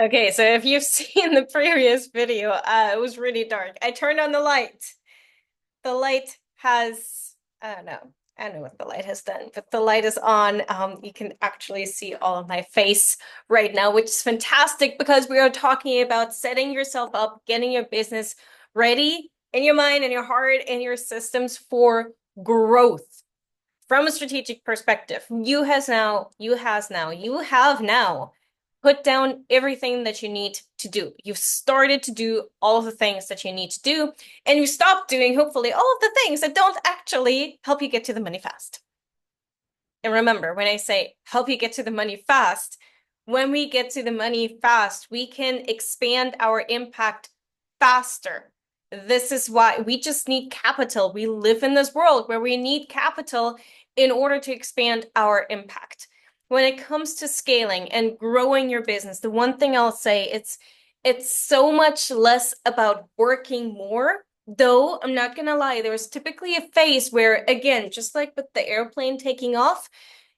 Okay, so if you've seen the previous video, it was really dark. I turned on the light. The light has, I don't know, I don't know what the light has done, but the light is on. You can actually see all of my face right now, which is fantastic because we are talking about setting yourself up, getting your business ready in your mind and your heart and your systems for growth from a strategic perspective. You have now put down everything that you need to do. You've started to do all of the things that you need to do, and you stopped doing, hopefully, all of the things that don't actually help you get to the money fast. And remember, when I say help you get to the money fast, when we get to the money fast, we can expand our impact faster. This is why we just need capital. We live in this world where we need capital in order to expand our impact. When it comes to scaling and growing your business, the one thing I'll say, it's so much less about working more. Though I'm not gonna lie, there was typically a phase where, again, just like with the airplane taking off,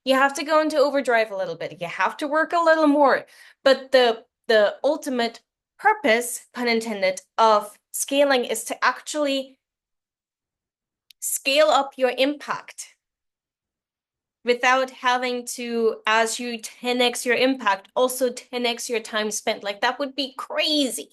you have to go into overdrive a little bit. You have to work a little more. But the ultimate purpose, pun intended, of scaling is to actually scale up your impact without having to, as you 10x your impact, also 10x your time spent. Like that would be crazy,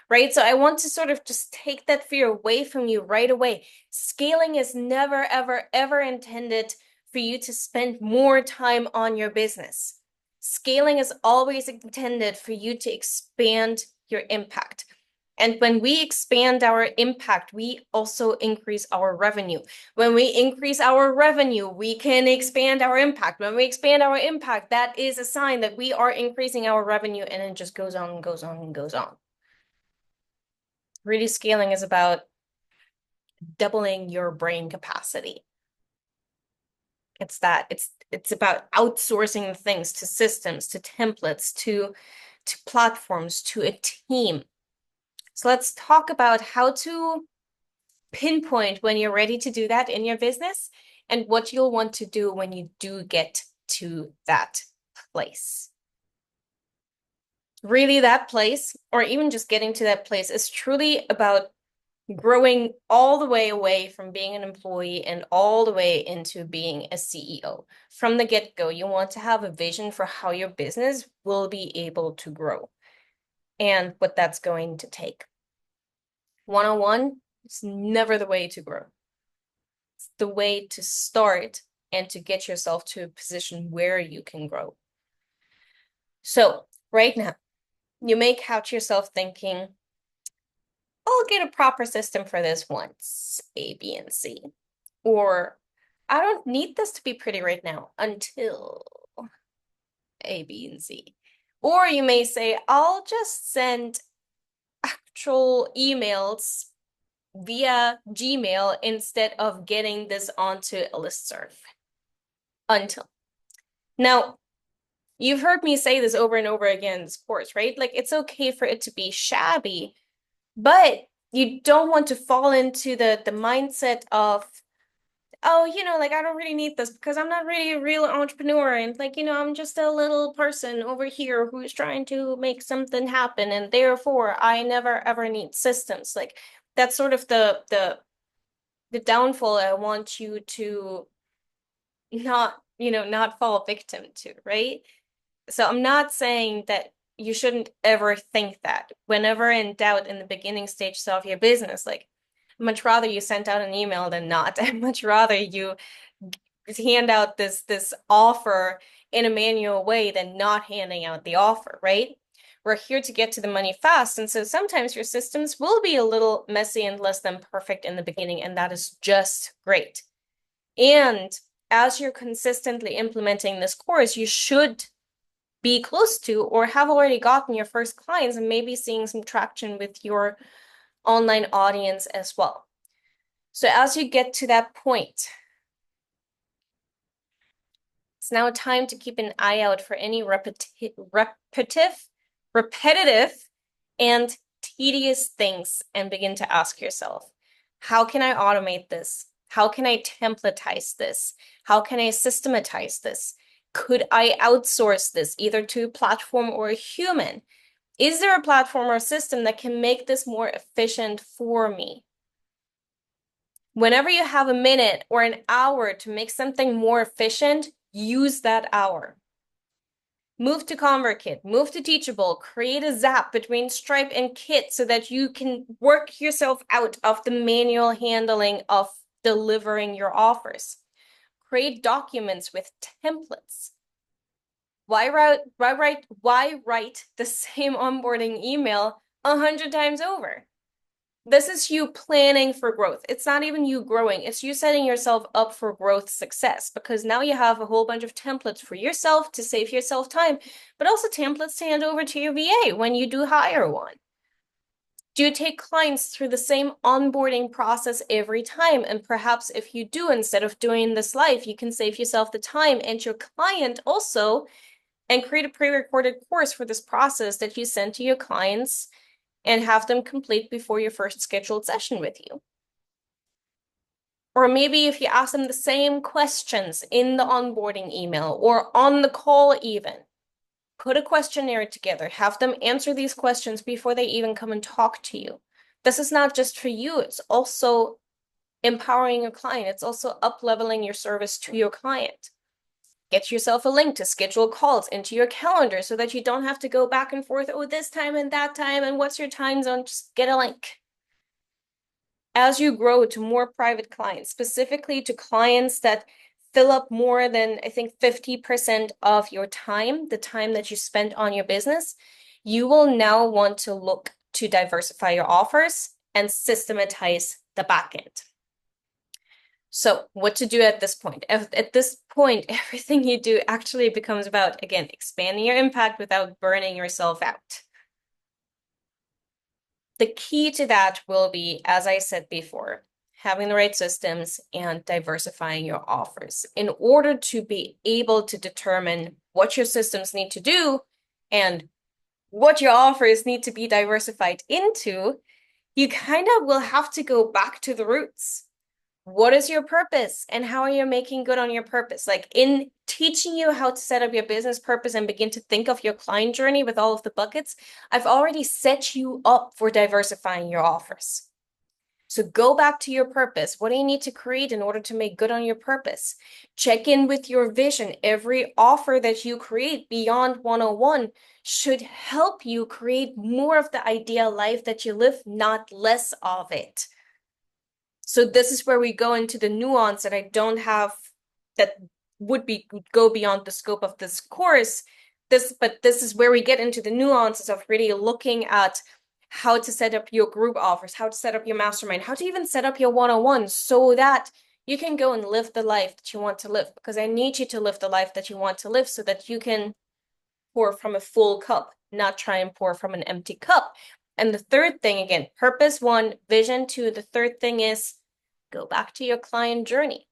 right? So I want to sort of just take that fear away from you right away. Scaling is never, ever, ever intended for you to spend more time on your business. Scaling is always intended for you to expand your impact. And when we expand our impact, we also increase our revenue. When we increase our revenue, we can expand our impact. When we expand our impact, that is a sign that we are increasing our revenue, and it just goes on and goes on and goes on. Really, scaling is about doubling your brain capacity. It's about outsourcing things to systems, to templates, to platforms, to a team. So let's talk about how to pinpoint when you're ready to do that in your business and what you'll want to do when you do get to that place. Really, that place, or even just getting to that place, is truly about growing all the way away from being an employee and all the way into being a CEO. From the get-go, you want to have a vision for how your business will be able to grow and what that's going to take. One-on-one is never the way to grow. It's the way to start and to get yourself to a position where you can grow. So right now, you may catch yourself thinking, I'll get a proper system for this once, A, B, and C. Or I don't need this to be pretty right now until A, B, and C. Or you may say, I'll just send actual emails via Gmail instead of getting this onto a listserv. Until. Now, you've heard me say this over and over again in this course, right? Like it's okay for it to be shabby, but you don't want to fall into the mindset of, oh, like I don't really need this because I'm not really a real entrepreneur. And like, I'm just a little person over here who's trying to make something happen. And therefore I never ever need systems. Like that's sort of the downfall I want you to not fall victim to, right? So I'm not saying that you shouldn't ever think that. Whenever in doubt in the beginning stages of your business, like much rather you sent out an email than not. I'd much rather you hand out this offer in a manual way than not handing out the offer, right? We're here to get to the money fast. And so sometimes your systems will be a little messy and less than perfect in the beginning, and that is just great. And as you're consistently implementing this course, you should be close to or have already gotten your first clients and maybe seeing some traction with your online audience as well. So as you get to that point, it's now time to keep an eye out for any repetitive, and tedious things and begin to ask yourself, how can I automate this? How can I templatize this? How can I systematize this? Could I outsource this either to a platform or a human? Is there a platform or system that can make this more efficient for me? Whenever you have a minute or an hour to make something more efficient, use that hour. Move to ConvertKit, move to Teachable, create a Zap between Stripe and Kit so that you can work yourself out of the manual handling of delivering your offers. Create documents with templates. Why write the same onboarding email 100 times over? This is you planning for growth. It's not even you growing. It's you setting yourself up for growth success, because now you have a whole bunch of templates for yourself to save yourself time, but also templates to hand over to your VA when you do hire one. Do you take clients through the same onboarding process every time? And perhaps if you do, instead of doing this live, you can save yourself the time and your client also, and create a pre-recorded course for this process that you send to your clients and have them complete before your first scheduled session with you. Or maybe if you ask them the same questions in the onboarding email or on the call even, put a questionnaire together, have them answer these questions before they even come and talk to you. This is not just for you, it's also empowering your client. It's also up-leveling your service to your client. Get yourself a link to schedule calls into your calendar so that you don't have to go back and forth, oh, this time and that time, and what's your time zone? Just get a link. As you grow to more private clients, specifically to clients that fill up more than, I think, 50% of your time, the time that you spend on your business, you will now want to look to diversify your offers and systematize the backend. So what to do at this point? At this point, everything you do actually becomes about, again, expanding your impact without burning yourself out. The key to that will be, as I said before, having the right systems and diversifying your offers. In order to be able to determine what your systems need to do and what your offers need to be diversified into, you kind of will have to go back to the roots. What is your purpose and how are you making good on your purpose? Like in teaching you how to set up your business purpose and begin to think of your client journey with all of the buckets, I've already set you up for diversifying your offers. So go back to your purpose. What do you need to create in order to make good on your purpose? Check in with your vision. Every offer that you create beyond 101 should help you create more of the ideal life that you live, not less of it. So this is where we go into the nuance that I don't have, that would go beyond the scope of this course. But this is where we get into the nuances of really looking at how to set up your group offers, how to set up your mastermind, how to even set up your one-on-one so that you can go and live the life that you want to live. Because I need you to live the life that you want to live so that you can pour from a full cup, not try and pour from an empty cup. And the third thing, again, purpose one, vision two, the third thing is go back to your client journey.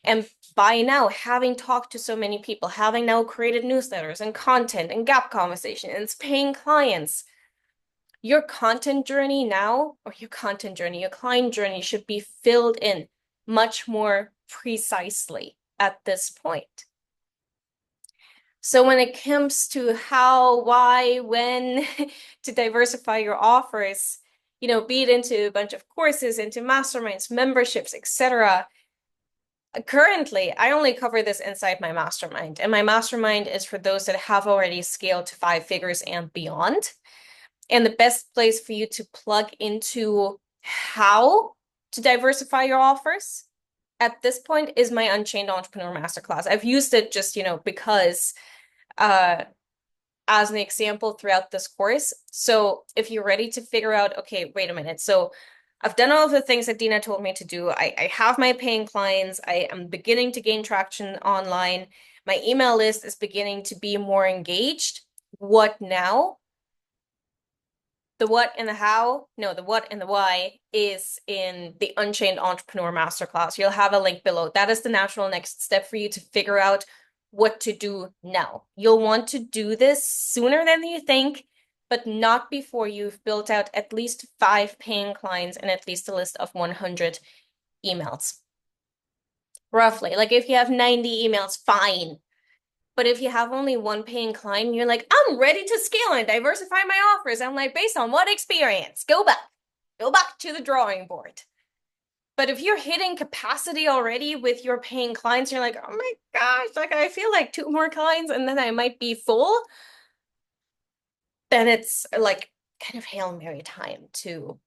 And by now, having talked to so many people, having now created newsletters and content and gap conversations and paying clients, your content journey now, or your client journey should be filled in much more precisely at this point. So when it comes to how, why, when to diversify your offers, be it into a bunch of courses, into masterminds, memberships, etc. Currently, I only cover this inside my mastermind, and my mastermind is for those that have already scaled to 5 figures and beyond. And the best place for you to plug into how to diversify your offers at this point is my Unchained Entrepreneur Masterclass. I've used it just, because as an example throughout this course. So if you're ready to figure out, okay, wait a minute. So I've done all of the things that Dina told me to do. I have my paying clients. I am beginning to gain traction online. My email list is beginning to be more engaged. What now? The what and the how, no, the what and the why is in the Unchained Entrepreneur Masterclass. You'll have a link below. That is the natural next step for you to figure out what to do now. You'll want to do this sooner than you think, but not before you've built out at least 5 paying clients and at least a list of 100 emails. Roughly, like if you have 90 emails, fine. But if you have only one paying client, you're like, I'm ready to scale and diversify my offers. I'm like, based on what experience? Go back to the drawing board. But if you're hitting capacity already with your paying clients, you're like, oh my gosh, like I feel like two more clients and then I might be full. Then it's like kind of Hail Mary time to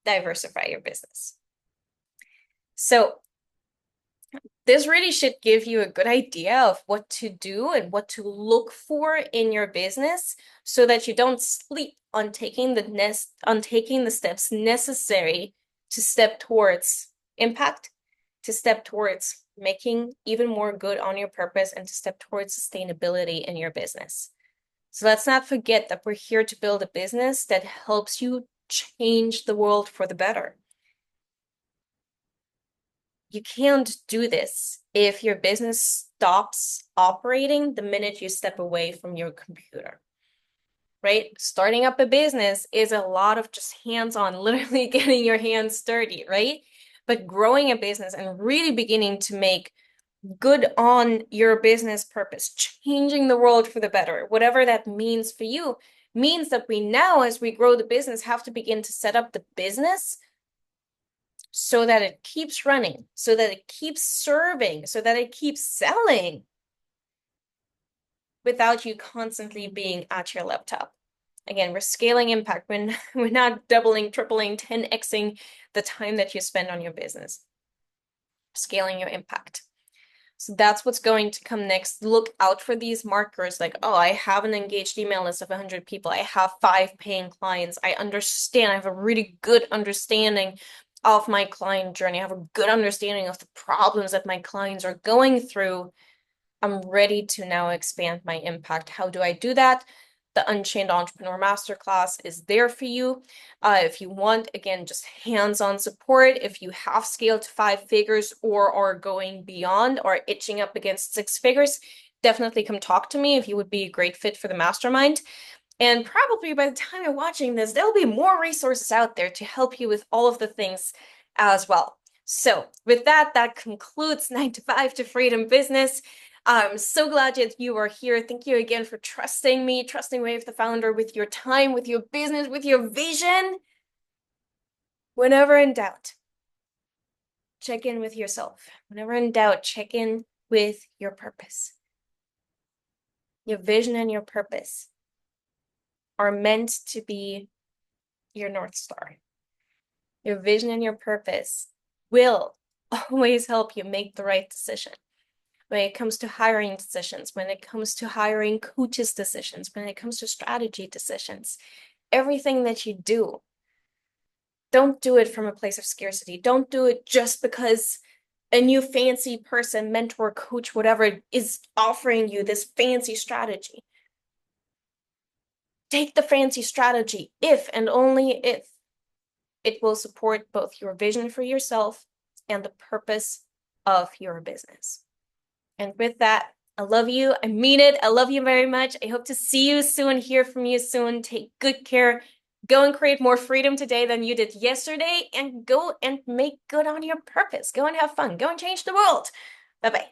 diversify your business. So this really should give you a good idea of what to do and what to look for in your business so that you don't sleep on taking the steps necessary to step towards impact, to step towards making even more good on your purpose, and to step towards sustainability in your business. So let's not forget that we're here to build a business that helps you change the world for the better. You can't do this if your business stops operating the minute you step away from your computer, right? Starting up a business is a lot of just hands-on, literally getting your hands dirty, right? But growing a business and really beginning to make good on your business purpose, changing the world for the better, whatever that means for you, means that we now, as we grow the business, have to begin to set up the business so that it keeps running, so that it keeps serving, so that it keeps selling without you constantly being at your laptop. Again, we're scaling impact. We're not doubling, tripling, 10xing the time that you spend on your business. Scaling your impact. So that's what's going to come next. Look out for these markers like, oh, I have an engaged email list of 100 people. I have 5 paying clients. I understand. I have a really good understanding of my client journey. I have a good understanding of the problems that my clients are going through. I'm ready to now expand my impact. How do I do that? The Unchained Entrepreneur Masterclass is there for you. If you want, again, just hands-on support, if you have scaled to 5 figures or are going beyond or itching up against 6 figures, definitely come talk to me if you would be a great fit for the mastermind. And probably by the time you're watching this, there'll be more resources out there to help you with all of the things as well. So with that, that concludes 9 to 5 to Freedom Business. I'm so glad that you are here. Thank you again for trusting me, trusting Wave the Founder with your time, with your business, with your vision. Whenever in doubt, check in with yourself. Whenever in doubt, check in with your purpose. Your vision and your purpose are meant to be your North Star. Your vision and your purpose will always help you make the right decision. When it comes to hiring decisions, when it comes to hiring coaches decisions, when it comes to strategy decisions, everything that you do, don't do it from a place of scarcity. Don't do it just because a new fancy person, mentor, coach, whatever, is offering you this fancy strategy. Take the fancy strategy if and only if it will support both your vision for yourself and the purpose of your business. And with that, I love you. I mean it. I love you very much. I hope to see you soon, hear from you soon. Take good care. Go and create more freedom today than you did yesterday, and go and make good on your purpose. Go and have fun. Go and change the world. Bye-bye.